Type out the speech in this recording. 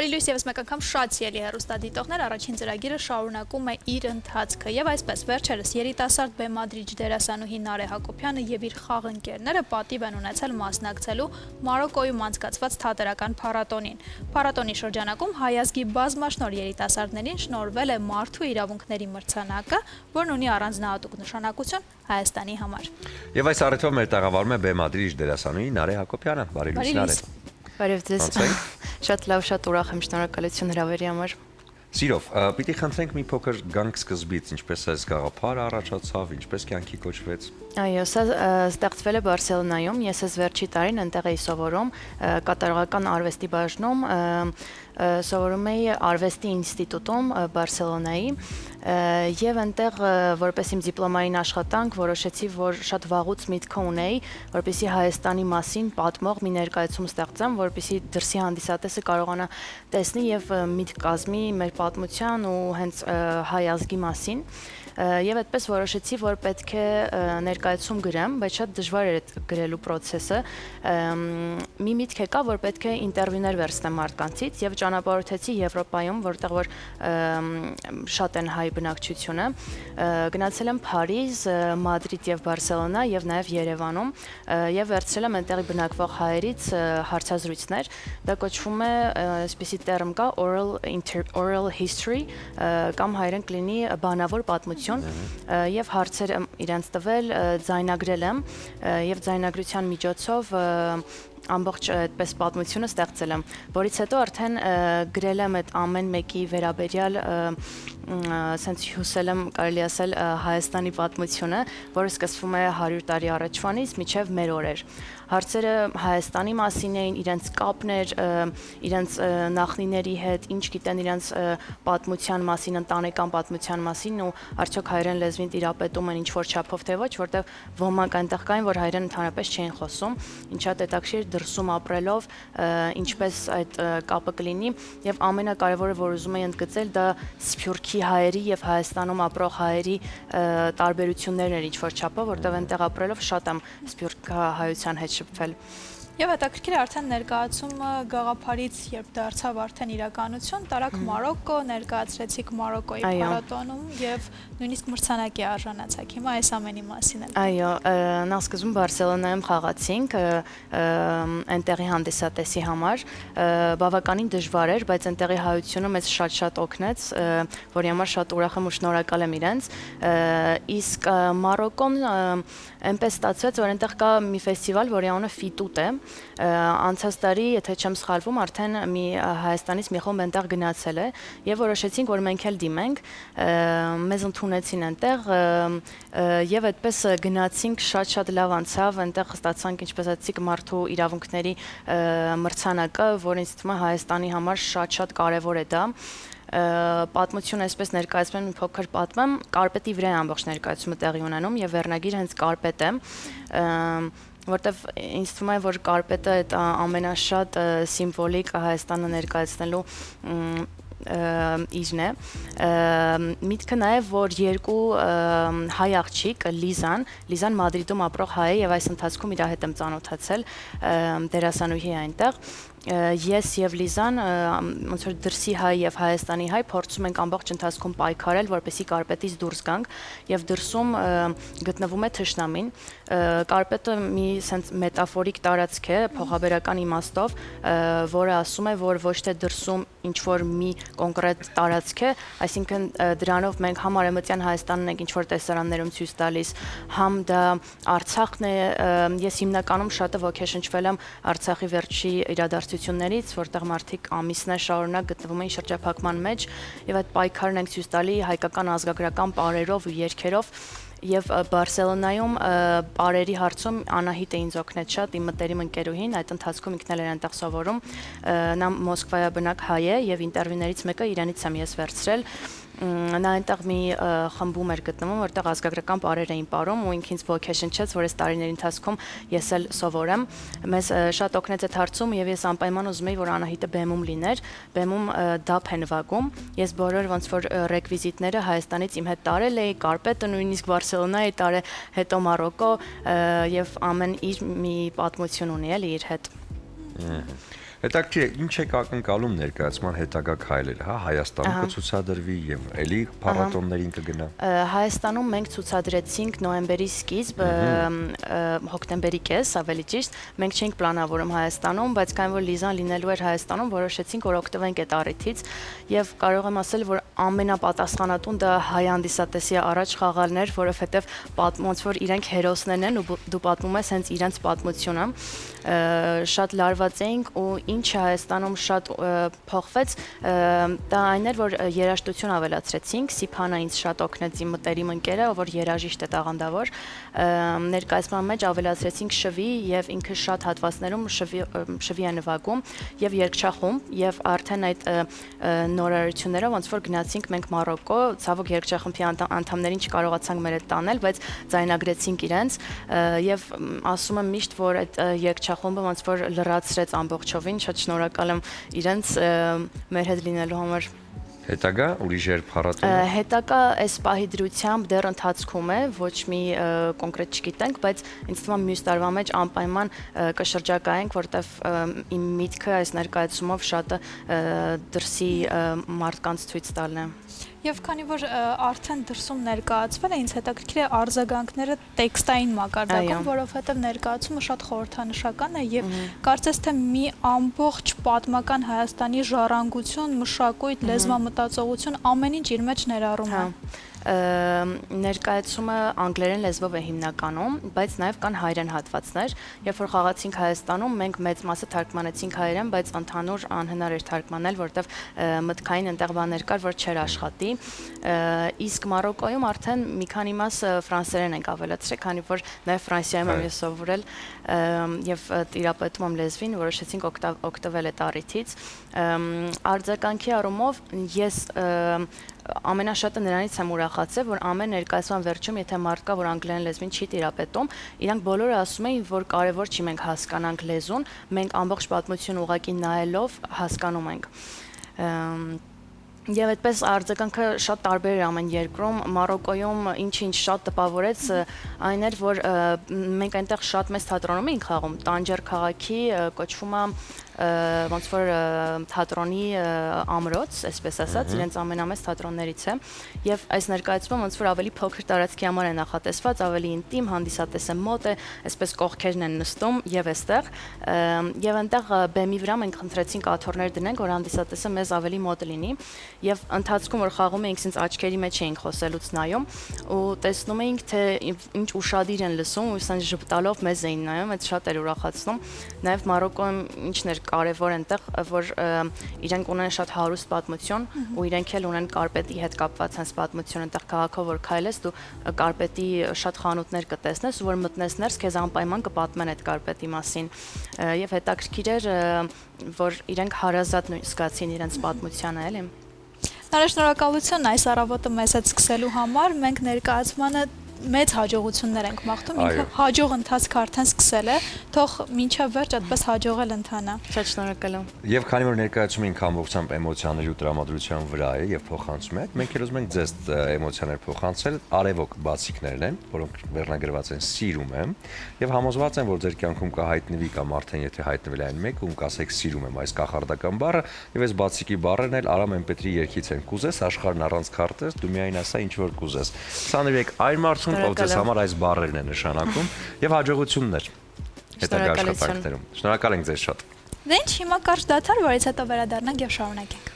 Բարի լույս եւս մեկ անգամ շատ սիրելի հեռուստադիտողներ, առաջին ծրագիրը շարունակում է իր ընթացքը եւ այսպես վերջերս երիտասարդ բեմադրիչ դերասանուհի Նարէ Հակոբյանը եւ իր խաղընկերները պատիվ են ունեցել մասնակցելու Մարոկկոյում անցկացված թատերական փառատոնին։ Փառատոնի շրջանակում հայազգի բազմաշնորհ երիտասարդներին շնորհվել է Մարդու իրավունքների մրցանակը, որն ունի առանձնահատուկ նշանակություն Հայաստանի համար։ Եվ այս առիթով մեր տաղավարում է բեմադրիչ դերասանուհի Նարէ Հակոբյանը։ Բարի լույս Նարէ։ Բարև ձեզ։ Շատ լավ, շատ ուրախ եմ, շնորհակալություն հրավերի համար։ Սիրով, պիտի խնդրենք մի փոքր գանք սկզբից, ինչպես այս գաղափարը առաջացավ, ինչպես կյանքի կոչվեց։ Այո, սա ստեղծվել է Բարսելոնայում, ես ես վերջի տարին այնտեղ էի սովորում, կատարողական արվեստի բաժնում, սովորում էի արվեստի ինստիտուտում Բարսելոնայի եւ այնտեղ որպես իմ դիպլոմային աշխատանք որոշեցի, որ շատ վաղուց միտքը ունեի, որպեսզի Հայաստանի մասին պատմող մի ներկայացում ստեղծեմ, որպեսզի դրսի հանդիսատեսը կարողանա տեսնի եւ միտք կազմի մեր պատմության ու հենց հայ ազգի մասին։ Եվ այդպես որոշեցի, որ պետք է ներկայացում գրեմ, բայց շատ դժվար էր այդ գրելու process-ը։ Մի միտք եկա, որ պետք է ինտերվյուներ վերցնեմ մարդկանցից եւ ճանապարհորդեցի Եվրոպայում, որտեղ որ շատ են հայ բնակչությունը։ Գնացել եմ Փարիզ, Մադրիդ եւ Բարսելոնա եւ նաեւ Երևանում եւ վերցրել եմ այնտեղի բնակվող հայերից հարցազրույցներ։ Դա կոչվում է, այսպիսի տերմ կա oral history կամ հայերեն կլինի բանավոր պատմություն եւ հարցեր իրենց տվել, ձայնագրել եմ եւ ձայնագրության միջոցով ամբողջ այդպես պատմությունը ստեղծել եմ, որից հետո արդեն գրել եմ այդ ամեն մեկի վերաբերյալ սենց հյուսել եմ, կարելի ասել, Հայաստանի պատմությունը, որը սկսվում է 100 տարի առաջվանից մինչև մեր օրեր։ Հարցերը Հայաստանի մասին էին, իրենց կապն էր, իրենց նախնիների հետ, ինչ գիտեն իրենց պատմության մասին, ընտանեկան պատմության մասին ու արդյոք հայերեն լեզվին տիրապետում են ինչ-որ չափով թե ոչ, որտեղ ոմանք այնտեղ կային, որ հայերեն ընդհանրապես չէին խոսում, ինչա հետաքրքիր դրսում ապրելով, ինչպես այդ կապը կլինի, եւ ամենակարևորը, որ ուզում եի ընդգծել, դա Սփյուռքի հայերի եւ Հայաստանում ապրող հայերի տարբերություններն էր ինչ-որ չափով, որտեղ այնտեղ ապրելով շատ եմ սփյուռքահայության հետ շփվել։ Եվ հետաքրքիր է արդեն ներկայացումը գաղափարից, երբ դարձավ արդեն իրականություն, տարաք Մարոկկո, ներկայացրեցիք Մարոկկոյի փառատոնում եւ նույնիսկ մրցանակի արժանացաք։ Հիմա այս ամենի մասին էլ։ Այո, նախ սկզբում Բարսելոնայում խաղացինք այնտեղի հանդիսատեսի համար, բավականին դժվար էր, բայց այնտեղի հայությունը մեզ շատ օգնեց, որի համար շատ ուրախ եմ ու շնորհակալ եմ իրենց։ Իսկ Մարոկկոն այնպես ստացվեց, որ այնտեղ կա մի ֆեստիվալ, որի անունը Ֆիտուտ է։ Անցած տարի, եթե չեմ սխալվում, արդեն մի Հայաստանից մի խումբ այնտեղ գնացել է եւ որոշեցինք, որ մենք էլ դիմենք, մեզ ընդունեցին այնտեղ եւ այդպես գնացինք, շատ լավ անցավ, այնտեղ ստացանք, ինչպես ասացիք, մարդու իրավունքների մրցանակը, որը ինձ թվում է Հայաստանի համար շատ կարեւոր է դա։ Պատմություն այսպես ներկայացնում մի փոքր պատմեմ, կարպետի վրա է ամբողջ ներկայացումը տեղի ունենում եւ վերնագիրը հենց կարպետ է, որտեվ ինձ թվում է, որ կարպետը այդ ամենաշատ սիմվոլիկ Հայաստանը ներկայացնելու իրն է։ Միտքը նաև, որ երկու հայ աղջիկ, Լիզան Մադրիդում ապրող հայ է եւ այս ընթացքում իր հետ եմ ծանոթացել, դերասանուհի է այնտեղ։ Ես եւ Լիզան ոնց որ դրսի հայ եւ Հայաստանի հայ փորձում ենք ամբողջ ընթացքում պայքարել, որպեսզի կարպետից դուրս գանք եւ դրսում գտնվում է թշնամին։ Կարպետը մի sense մետաֆորիկ տարածք է, փոխաբերական իմաստով, որը ասում է, որ ոչ թե դրսում ինչ որ մի կոնկրետ տարածք է, այսինքն դրանով մենք համ արևմտյան Հայաստանն ենք ինչ որ տեսարաններում ցույց տալիս, համ դա Արցախն է, ես հիմնականում շատը ոգեշնչվել եմ Արցախի վերջի իրադարձություններից, որտեղ մարդիկ ամիսներ շարունակ գտնվում էին շրջափակման մեջ եւ այդ պայքարն ենք ցույց տալի հայկական ազգագրական պարերով ու երգերով եւ Բարսելոնայում պարերի հարցում Անահիտը ինձ օգնեց շատ, իմ մտերիմ ընկերուհին, այդ ընթացքում ինքն էլ էր այնտեղ սովորում, նա Մոսկվայաբնակ հայ է եւ ինտերվյուներից մեկը իրանից եմ ես վերցրել։ Նա այնտեղ մի խմբում էր գտնվում, որտեղ ազգագրական պարեր էին ապարում ու ինքն ինձ ոգեշնչեց, որ այս տարիների ընթացքում ես էլ սովորեմ։ Մեզ շատ օգնեց այդ հարցում եւ ես անպայման ուզում էի, որ Անահիտը բեմում լիներ, բեմում դափ են վագում։ Ես բոլոր ոնց որ ռեկվիզիտները Հայաստանից իմ հետ տարել էի, կարպետը նույնիսկ Բարսելոնայի տարել, հետո Մարոկկո եւ ամեն իր մի պատմություն ունի էլի իր հետ։ Հետաքրքիր է, ինչ եք ակնկալում ներկայացման հետագա քայլերը, հա, Հայաստանում կցուցադրվի եւ էլի փառատոններին կգնա։ Հայաստանում մենք ցուցադրեցինք նոյեմբերի սկիզբ, հոկտեմբերի կես, ավելի ճիշտ, մենք չէինք պլանավորում Հայաստանում, բայց քանի որ Լիզան լինելու էր Հայաստանում, որոշեցինք, որ օգտվենք այդ առիթից եւ կարող եմ ասել, որ ամենապատասխանատուն դա հայ հանդիսատեսի առաջ խաղալն էր, որովհետեւ ոնց որ իրենք հերոսներն են ու դու պատմում ես հենց իրենց պատմությունը, շատ լարված էինք ու ինչը Հայաստանում շատ փոխվեց, դա այն էր, որ երաժշտություն ավելացրեցինք, Սիփանը ինձ շատ օգնեց իմ մտերիմ ընկերը, որ երաժիշտ է տաղանդավոր, ներկայացման մեջ ավելացրեցինք շվի եւ ինքը շատ հատվածներում շվի է նվագում եւ երգչախումբ եւ արդեն այդ նորարարություններով ոնց որ գնացինք մենք Մարոկո, ցավոք երգչախմբի անդամներին չկարողացանք մեր հետ տանել, բայց ձայնագրեցինք իրենց եւ ասում եմ միշտ, որ այդ երգչախումբը ոնց որ լրացրեց ամբողջովին, շատ շնորհակալ եմ իրենց մեր հետ լինելու համար։ Հետագա ուրիշ փառատոն։ Հետագա այս պահի դրությամբ դեռ ընթացքում է, ոչ մի կոնկրետ չգիտենք, բայց ինձ թվում է մյուս տարվա մեջ անպայման կշրջակայենք, որտեվ իմ միտքը այս ներկայացումով շատը դրսի մարդկանց ցույց տալն է։ Եվ քանի որ արդեն դրսում ներկայացվել է, ինձ հետաքրքիր է արձագանքները տեքստային մակարդակում, որովհետև ներկայացումը շատ խորհրդանշական է եւ կարծես թե մի ամբողջ պատմական Հայաստանի ժառանգություն, մշակույթ, լեզվամտածողություն ամեն ինչ իր մեջ ներառում է։ Ներկայացումը անգլերեն լեզվով է հիմնականում, բայց նաև կան հայերեն հատվածներ։ Երբ որ խաղացինք Հայաստանում, մենք մեծ մասը թարգմանեցինք հայերեն, բայց ընդհանուր անհնար էր թարգմանել, որտեվ մտքային այնտեղ բաներ կար, որ չէր աշխատի։ Իսկ Մարոկոյում արդեն մի քանի մասը ֆրանսերեն ենք ավելացրել, քանի որ նաև Ֆրանսիայում եմ ես սովորել եւ տիրապետում եմ լեզվին, որոշեցինք օգտվել այդ առիթից։ Արձագանքի առումով ես ամենաշատը նրանից եմ ուրախացել, որ ամեն ներկայացման վերջում, եթե մարդ կա, որ անգլերեն լեզվին չի տիրապետում, իրանք բոլորը ասում էին, որ կարևոր չի մենք հասկանանք լեզուն, մենք ամբողջ պատմություն ուղղակի նայելով հասկանում ենք։ Եվ այդպես արձագանքը շատ տարբեր էր ամեն երկրում, Մարոկոյում ինչ-ինչ շատ տպավորեց այն էր, որ մենք այնտեղ շատ մեծ թատրոնում էինք խաղում, Տանջեր քաղաքի կոչվում է ոնց որ թատրոնի ամրոց, այսպես ասած, իրենց ամենամեծ թատրոններից է, եւ այս ներկայացումը ոնց որ ավելի փոքր տարածքի համար է նախատեսված, ավելի ինտիմ, հանդիսատեսը մոտ է, այսպես կողքերն են նստում եւ այստեղ, եւ այնտեղ բեմի վրա մենք խնդրեցինք աթոռներ դնենք, որ հանդիսատեսը մեզ ավելի մոտ լինի, եւ ընթացքում որ խաղում էինք, ինձ աչքերի մեջ էինք խոսելուց նայում ու տեսնում էինք, թե ինչ ուշադիր են լսում, ու ասեն ժպտալով մեզ էին նայում, այդ շատ էր ուրախացնում, նաեւ Մարոկոյում ինչն էր կարևոր այնտեղ, որ իրենք ունեն շատ հարուստ պատմություն ու իրենք էլ ունեն կարպետի հետ կապված հենց պատմություն, այնտեղ քաղաքով որ քայլես դու կարպետի շատ խանութներ կտեսնես ու որ մտնես ներս քեզ անպայման կպատմեն այդ կարպետի մասին եւ հետաքրքիր էր որ իրենք հարազատ զգացին իրենց պատմությանը էլի։ Շնորհակալություն այս առավոտը մեզ հետ սկսելու համար, մենք ներկայացմանը մեծ հաջողություններ ենք մաղթում, ինքը հաջող ընթացք արդեն սկսել է, թող մինչև վերջ այդպես հաջողել ընթանա։ Շատ շնորհակալ եմ։ Եվ քանի որ ներկայացումը ինքը ամբողջությամբ էմոցիաների ու տրամադրության վրա է եւ փոխանցում է, մենք էլ ուզում ենք ձեզ էմոցիաներ փոխանցել, արևոք բացիկներն են, որոնք վերնագրված են սիրում եմ, եւ համոզված եմ, որ ձեր կյանքում կհայտնվի կամ արդեն եթե հայտնվել է այն մեկը, ում կասեք սիրում եմ այս կախարդական բառը, եւ այս բացիկի բառերն էլ Արամ Էմպետրի երգից են կուզես աշխարհն առանց քարտեզ, դու միայն ասա ինչ որ կուզես։ Ցանրիկ այն մարդուն ով ձեզ համար այս բառերն է նշանակում եւ հաջողություններ հետագա աշխատանքներում։ Շնորհակալ ենք ձեզ շատ։ Դե ինչ, հիմա կարճ դադար, որից հետո վերադառնանք եւ շարունակենք։